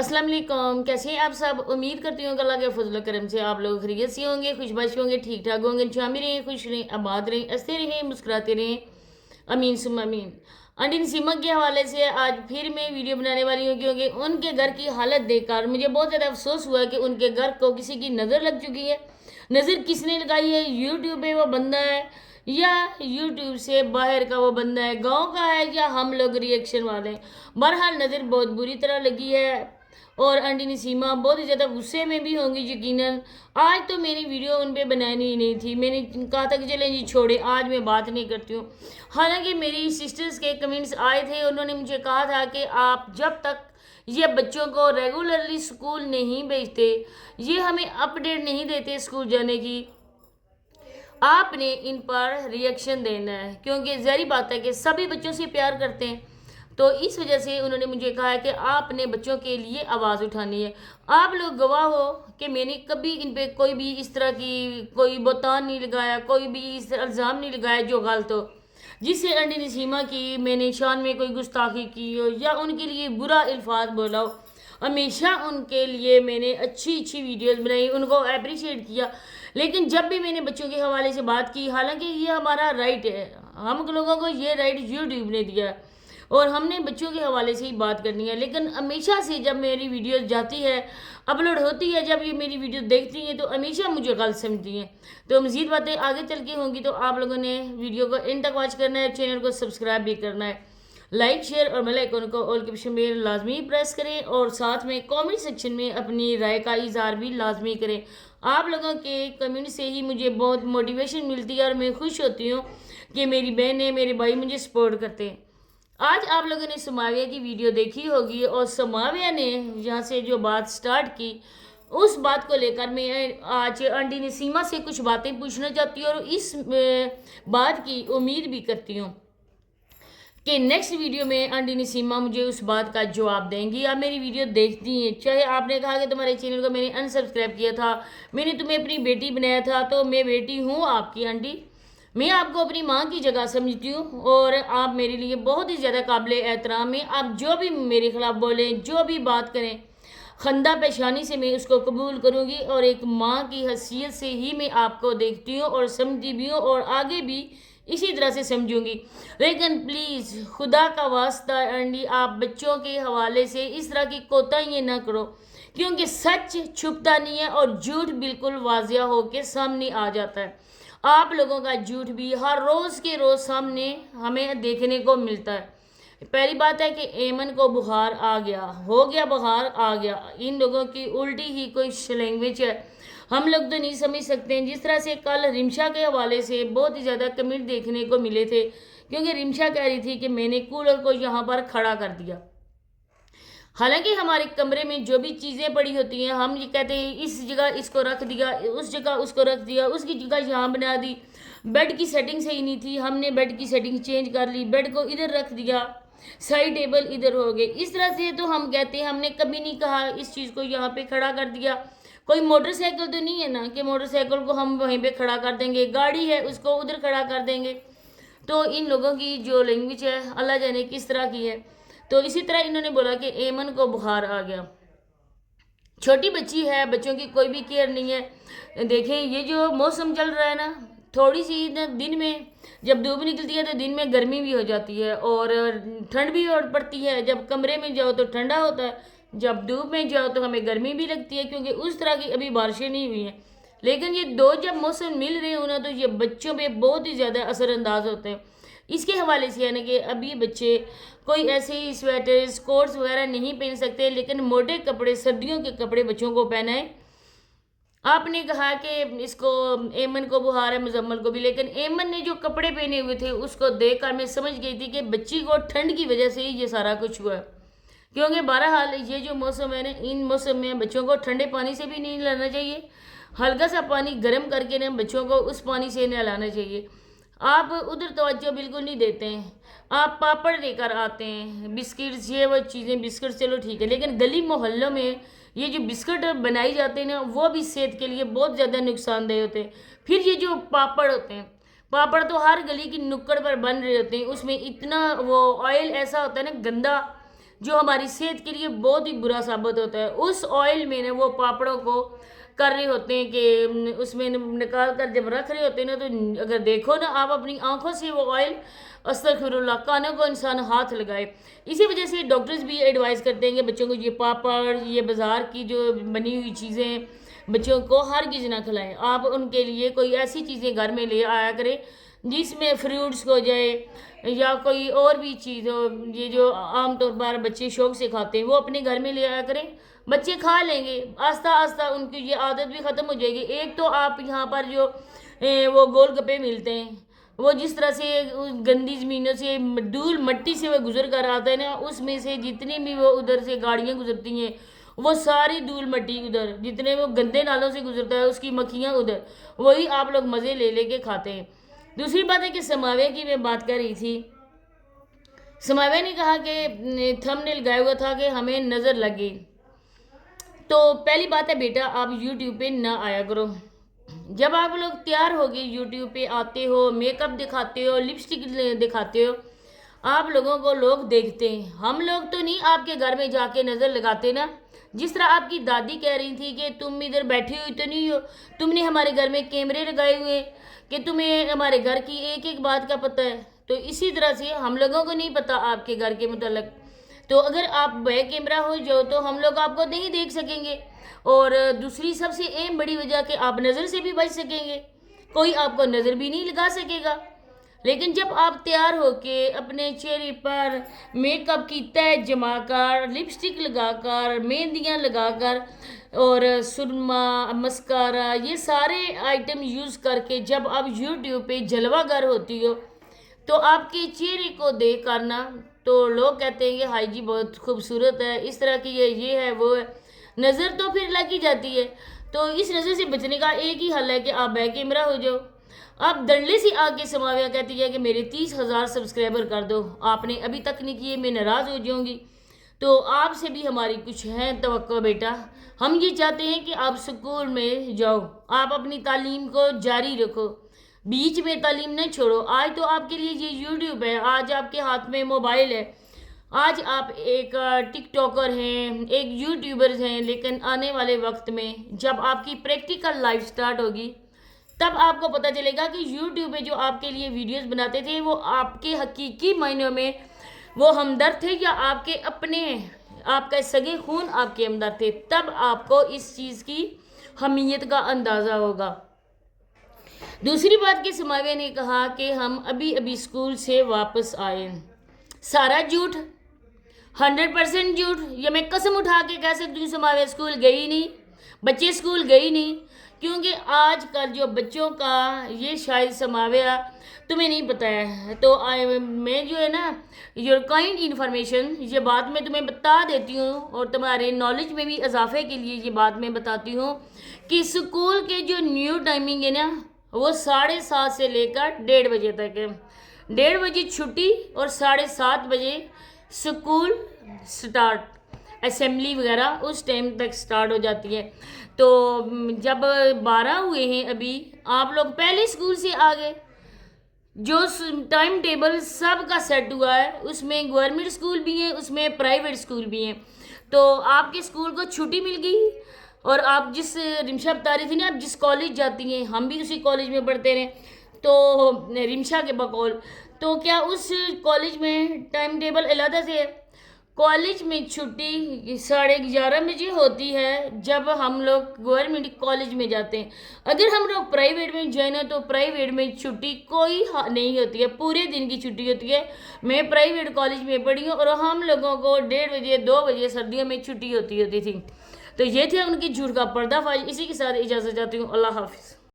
अस्सलाम वालेकुम। कैसे हैं आप सब? उम्मीद करती हूँ कि अल्लाह के फजल व करम से आप लोग खैरियत से होंगे, खुशबाश होंगे, ठीक ठाक होंगे। शामिल रहें, खुश रहें, आबाद रहें, हंसते रहें, मुस्कुराते रहें। अमीन सुम अमीन। आंटी नसीमा के हवाले से आज फिर मैं वीडियो बनाने वाली हूँ, क्योंकि उनके घर की हालत देखकर मुझे बहुत ज़्यादा अफसोस हुआ कि उनके घर को किसी की नज़र लग चुकी है। नज़र किसने लगाई है? यूट्यूब पे वो बंदा है, या यूट्यूब से बाहर का वो बंदा है, गांव का है, या हम लोग रिएक्शन वाले हैं। बहरहाल नज़र बहुत बुरी तरह लगी है और आंटी नसीमा बहुत ही ज़्यादा गुस्से में भी होंगी यकीनन। आज तो मेरी वीडियो उन पे बनानी ही नहीं थी, मैंने कहा था कि चलें जी छोड़े, आज मैं बात नहीं करती हूँ। हालांकि मेरी सिस्टर्स के कमेंट्स आए थे, उन्होंने मुझे कहा था कि आप जब तक ये बच्चों को रेगुलरली स्कूल नहीं भेजते, ये हमें अपडेट नहीं देते स्कूल जाने की, आपने इन पर रिएक्शन देना है, क्योंकि ज़ाहिर बात है कि सभी बच्चों से प्यार करते हैं। तो इस वजह से उन्होंने मुझे कहा है कि आपने बच्चों के लिए आवाज़ उठानी है। आप लोग गवाह हो कि मैंने कभी इन पे कोई भी इस तरह की कोई बोतान नहीं लगाया, कोई भी इस इल्ज़ाम नहीं लगाया जो गलत हो, जिससे आंटी नसीमा की मैंने शान में कोई गुस्ताखी की हो या उनके लिए बुरा अल्फाज बोला हो। हमेशा उनके लिए मैंने अच्छी अच्छी वीडियोस बनाई, उनको अप्रिशिएट किया। लेकिन जब भी मैंने बच्चों के हवाले से बात की, हालांकि ये हमारा राइट है, हम लोगों को ये राइट यूट्यूब ने दिया है और हमने बच्चों के हवाले से ही बात करनी है। लेकिन हमेशा से जब मेरी वीडियोस जाती है, अपलोड होती है, जब ये मेरी वीडियो देखती हैं तो हमेशा मुझे गलत समझती हैं। तो मज़ीद बातें आगे चल के होंगी, तो आप लोगों ने वीडियो को एंड तक वॉच करना है, चैनल को सब्सक्राइब भी करना है, लाइक शेयर और बेल आइकन को ऑल के ऑप्शन में लाजमी प्रेस करें और साथ में कमेंट सेक्शन में अपनी राय का इजहार भी लाजमी करें। आप लोगों के कमेंट से ही मुझे बहुत मोटिवेशन मिलती है और मैं खुश होती हूँ कि मेरी बहनें, मेरे भाई मुझे सपोर्ट करते हैं। आज आप लोगों ने समाविया की वीडियो देखी होगी और समाविया ने यहाँ से जो बात स्टार्ट की, उस बात को लेकर मैं आज आंटी नसीमा से कुछ बातें पूछना चाहती हूँ और इस बात की उम्मीद भी करती हूँ कि नेक्स्ट वीडियो में आंटी नसीमा मुझे उस बात का जवाब देंगी। आप मेरी वीडियो देखती हैं, चाहे आपने कहा कि तुम्हारे चैनल को मैंने अनसब्सक्राइब किया था, मैंने तुम्हें अपनी बेटी बनाया था, तो मैं बेटी हूँ आपकी आंटी, मैं आपको अपनी माँ की जगह समझती हूँ और आप मेरे लिए बहुत ही ज़्यादा काबिल एहतराम है। आप जो भी मेरे खिलाफ बोलें, जो भी बात करें, खंदा पेशानी से मैं उसको कबूल करूँगी और एक माँ की हैसियत से ही मैं आपको देखती हूँ और समझती भी हूँ और आगे भी इसी तरह से समझूंगी। लेकिन प्लीज़ खुदा का वास्ता आंटी, आप बच्चों के हवाले से इस तरह की कोताहियाँ ना करो, क्योंकि सच छुपता नहीं है और झूठ बिल्कुल वाजिया होकर सामने आ जाता है। आप लोगों का झूठ भी हर रोज़ के रोज़ सामने हमें देखने को मिलता है। पहली बात है कि एमन को बुखार आ गया, हो गया बुखार आ गया, इन लोगों की उल्टी ही कोई लैंग्वेज है, हम लोग तो नहीं समझ सकते हैं। जिस तरह से कल रिमशा के हवाले से बहुत ही ज़्यादा कमेंट देखने को मिले थे, क्योंकि रिमशा कह रही थी कि मैंने कूलर को यहाँ पर खड़ा कर दिया। हालांकि हमारे कमरे में जो भी चीज़ें पड़ी होती हैं, हम ये कहते हैं इस जगह इसको रख दिया, उस जगह उसको रख दिया, उसकी जगह यहाँ बना दी। बेड की सेटिंग सही नहीं थी, हमने बेड की सेटिंग चेंज कर ली, बेड को इधर रख दिया, साइड टेबल इधर हो गए। इस तरह से तो हम कहते हैं, हमने कभी नहीं कहा इस चीज़ को यहाँ पे खड़ा कर दिया। कोई मोटरसाइकिल तो नहीं है ना कि मोटरसाइकिल को हम वहीं पे खड़ा कर देंगे, गाड़ी है उसको उधर खड़ा कर देंगे। तो इन लोगों की जो लैंग्वेज है अल्लाह जाने किस तरह की है। तो इसी तरह इन्होंने बोला कि एमन को बुखार आ गया, छोटी बच्ची है, बच्चों की कोई भी केयर नहीं है। देखें ये जो मौसम चल रहा है ना, थोड़ी सी दिन में जब धूप निकलती है तो दिन में गर्मी भी हो जाती है और ठंड भी और पड़ती है। जब कमरे में जाओ तो ठंडा होता है, जब धूप में जाओ तो हमें गर्मी भी लगती है, क्योंकि उस तरह की अभी बारिशें नहीं हुई हैं। लेकिन ये दो जब मौसम मिल रहे हो ना, तो ये बच्चों पे बहुत ही ज़्यादा असरअंदाज होते हैं। इसके हवाले से यानी कि अभी बच्चे कोई ऐसे ही स्वेटर्स कोट्स वगैरह नहीं पहन सकते, लेकिन मोटे कपड़े, सर्दियों के कपड़े बच्चों को पहनाएं। आपने कहा कि इसको एमन को बुखार है, मुजम्मल को भी, लेकिन एमन ने जो कपड़े पहने हुए थे उसको देखकर मैं समझ गई थी कि बच्ची को ठंड की वजह से ही ये सारा कुछ हुआ है। क्योंकि बहरहाल ये जो मौसम है ना, इन मौसम में बच्चों को ठंडे पानी से भी नहीं नहलाना चाहिए, हल्का सा पानी गर्म करके ना बच्चों को उस पानी से नहलाना चाहिए। आप उधर तवज्जो बिल्कुल नहीं देते हैं, आप पापड़ लेकर आते हैं, बिस्किट्स, ये वो चीज़ें, बिस्किट चलो ठीक है, लेकिन गली मोहल्लों में ये जो बिस्किट बनाई जाते हैं ना, वो भी सेहत के लिए बहुत ज़्यादा नुकसानदेह होते हैं। फिर ये जो पापड़ होते हैं, पापड़ तो हर गली की नुक्कड़ पर बन रहे होते हैं, उसमें इतना वो ऑयल ऐसा होता है ना गंदा, جو ہماری صحت کے لیے بہت ہی برا ثابت ہوتا ہے. اس آئل میں نا وہ پاپڑوں کو کر رہے ہوتے ہیں کہ اس میں نکال کر جب رکھ رہے ہوتے ہیں نا تو اگر دیکھو نا آپ اپنی آنکھوں سے وہ آئل استغفر اللہ کانوں کو انسان ہاتھ لگائے. اسی وجہ سے ڈاکٹرز بھی ایڈوائز کرتے ہیں کہ بچوں کو یہ پاپڑ یہ بازار کی جو بنی ہوئی چیزیں بچوں کو ہرگز نہ کھلائیں. آپ ان کے لیے کوئی ایسی چیزیں گھر میں لے آیا کریں جس میں فروٹس ہو جائے یا کوئی اور بھی چیز ہو. یہ جو عام طور پر بچے شوق سے کھاتے ہیں وہ اپنے گھر میں لے آیا کریں, بچے کھا لیں گے. آہستہ آہستہ ان کی یہ عادت بھی ختم ہو جائے گی. ایک تو آپ یہاں پر جو وہ گول گپے ملتے ہیں وہ جس طرح سے گندی زمینوں سے دھول مٹی سے وہ گزر کر آتا ہے نا, اس میں سے جتنی بھی وہ ادھر سے گاڑیاں گزرتی ہیں وہ ساری دھول مٹی ادھر, جتنے وہ گندے نالوں سے گزرتا ہے اس کی مکھیاں ادھر, وہی آپ لوگ مزے لے لے کے کھاتے ہیں. دوسری بات ہے کہ سماوے کی میں بات کر رہی تھی. سماوے نے کہا کہ تھم نے لگایا ہوا تھا کہ ہمیں نظر لگے. تو پہلی بات ہے بیٹا آپ یوٹیوب پہ نہ آیا کرو. جب آپ لوگ تیار ہوگے یوٹیوب پہ آتے ہو, میک اپ دکھاتے ہو, لپسٹک دکھاتے ہو, آپ لوگوں کو لوگ دیکھتے ہیں. ہم لوگ تو نہیں آپ کے گھر میں جا کے نظر لگاتے نا. جس طرح آپ کی دادی کہہ رہی تھی کہ تم ادھر بیٹھی ہوئی تو نہیں ہو, تم نے ہمارے گھر میں کیمرے لگائے ہوئے کہ تمہیں ہمارے گھر کی ایک ایک بات کا پتہ ہے. تو اسی طرح سے ہم لوگوں کو نہیں پتہ آپ کے گھر کے متعلق. تو اگر آپ بیک کیمرہ ہو جاؤ تو ہم لوگ آپ کو نہیں دیکھ سکیں گے. اور دوسری سب سے اہم بڑی وجہ کہ آپ نظر سے بھی بچ سکیں گے, کوئی آپ کو نظر بھی نہیں لگا سکے گا. لیکن جب آپ تیار ہو کے اپنے چہرے پر میک اپ کی تہ جما کر, لپسٹک لگا کر, مہندیاں لگا کر اور سرما مسکارا یہ سارے آئٹم یوز کر کے جب آپ یوٹیوب پہ جلوہ گر ہوتی ہو تو آپ کے چہرے کو دیکھ کر نا تو لوگ کہتے ہیں کہ ہائی جی بہت خوبصورت ہے, اس طرح کی یہ ہے وہ ہے, نظر تو پھر لگ ہی جاتی ہے. تو اس نظر سے بچنے کا ایک ہی حل ہے کہ آپ بیک کیمرہ ہو جاؤ. آپ دنڈلے سے آگے سماویہ کہتی ہے کہ میرے 30,000 سبسکرائبر کر دو, آپ نے ابھی تک نہیں کیے, میں ناراض ہو جاؤں گی. تو آپ سے بھی ہماری کچھ ہے توقع بیٹا. ہم یہ چاہتے ہیں کہ آپ سکول میں جاؤ, آپ اپنی تعلیم کو جاری رکھو, بیچ میں تعلیم نہ چھوڑو. آج تو آپ کے لیے یہ یوٹیوب ہے, آج آپ کے ہاتھ میں موبائل ہے, آج آپ ایک ٹک ٹاکر ہیں, ایک یوٹیوبرز ہیں. لیکن آنے والے وقت میں جب آپ کی پریکٹیکل لائف سٹارٹ ہوگی تب آپ کو پتہ چلے گا کہ یوٹیوب پہ جو آپ کے لیے ویڈیوز بناتے تھے وہ آپ کے حقیقی معنوں میں وہ ہمدرد تھے یا آپ کے اپنے, آپ کا سگے خون آپ کے ہمدرد تھے. تب آپ کو اس چیز کی اہمیت کا اندازہ ہوگا. دوسری بات کہ سماویہ نے کہا کہ ہم ابھی ابھی اسکول سے واپس آئے. سارا جھوٹ, 100% جھوٹ. یہ میں قسم اٹھا کے کہہ سکتی ہوں سماویہ اسکول گئی نہیں, بچے اسکول گئی نہیں. کیونکہ آج کل جو بچوں کا یہ شاید سماویہ تمہیں نہیں پتہ ہے. تو میں جو ہے نا یور کائنڈ انفارمیشن یہ بات میں تمہیں بتا دیتی ہوں اور تمہارے نالج میں بھی اضافے کے لیے یہ بات میں بتاتی ہوں کہ اسکول کے جو نیو ٹائمنگ ہے نا وہ 7:30 سے لے کر 1:30 بجے تک ہے. 1:30 بجے چھٹی اور 7:30 بجے سکول سٹارٹ, اسمبلی وغیرہ اس ٹائم تک سٹارٹ ہو جاتی ہے. تو جب 12 ہوئے ہیں ابھی, آپ لوگ پہلے اسکول سے آ گئے. جو ٹائم ٹیبل سب کا سیٹ ہوا ہے اس میں گورنمنٹ اسکول بھی ہیں, اس میں پرائیویٹ اسکول بھی ہیں. تو آپ کے اسکول کو چھٹی مل گئی اور آپ جس رمشا بتا رہی تھی نا آپ جس کالج جاتی ہیں, ہم بھی اسی کالج میں پڑھتے رہے. تو رمشا کے بقول تو کیا اس کالج میں ٹائم ٹیبل علیحدہ سے ہے؟ کالج میں چھٹی 11:30 بجے ہوتی ہے جب ہم لوگ گورنمنٹ کالج میں جاتے ہیں. اگر ہم لوگ پرائیویٹ میں جائیں نا تو پرائیویٹ میں چھٹی کوئی نہیں ہوتی ہے, پورے دن کی چھٹی ہوتی ہے. میں پرائیویٹ کالج میں پڑھی ہوں اور ہم لوگوں کو 1:30 بجے 2 بجے سردیوں میں چھٹی ہوتی تھی. تو یہ تھے ان کی جھوٹ کا پردہ فاش. اسی کے ساتھ اجازت چاہتی ہوں. اللہ حافظ.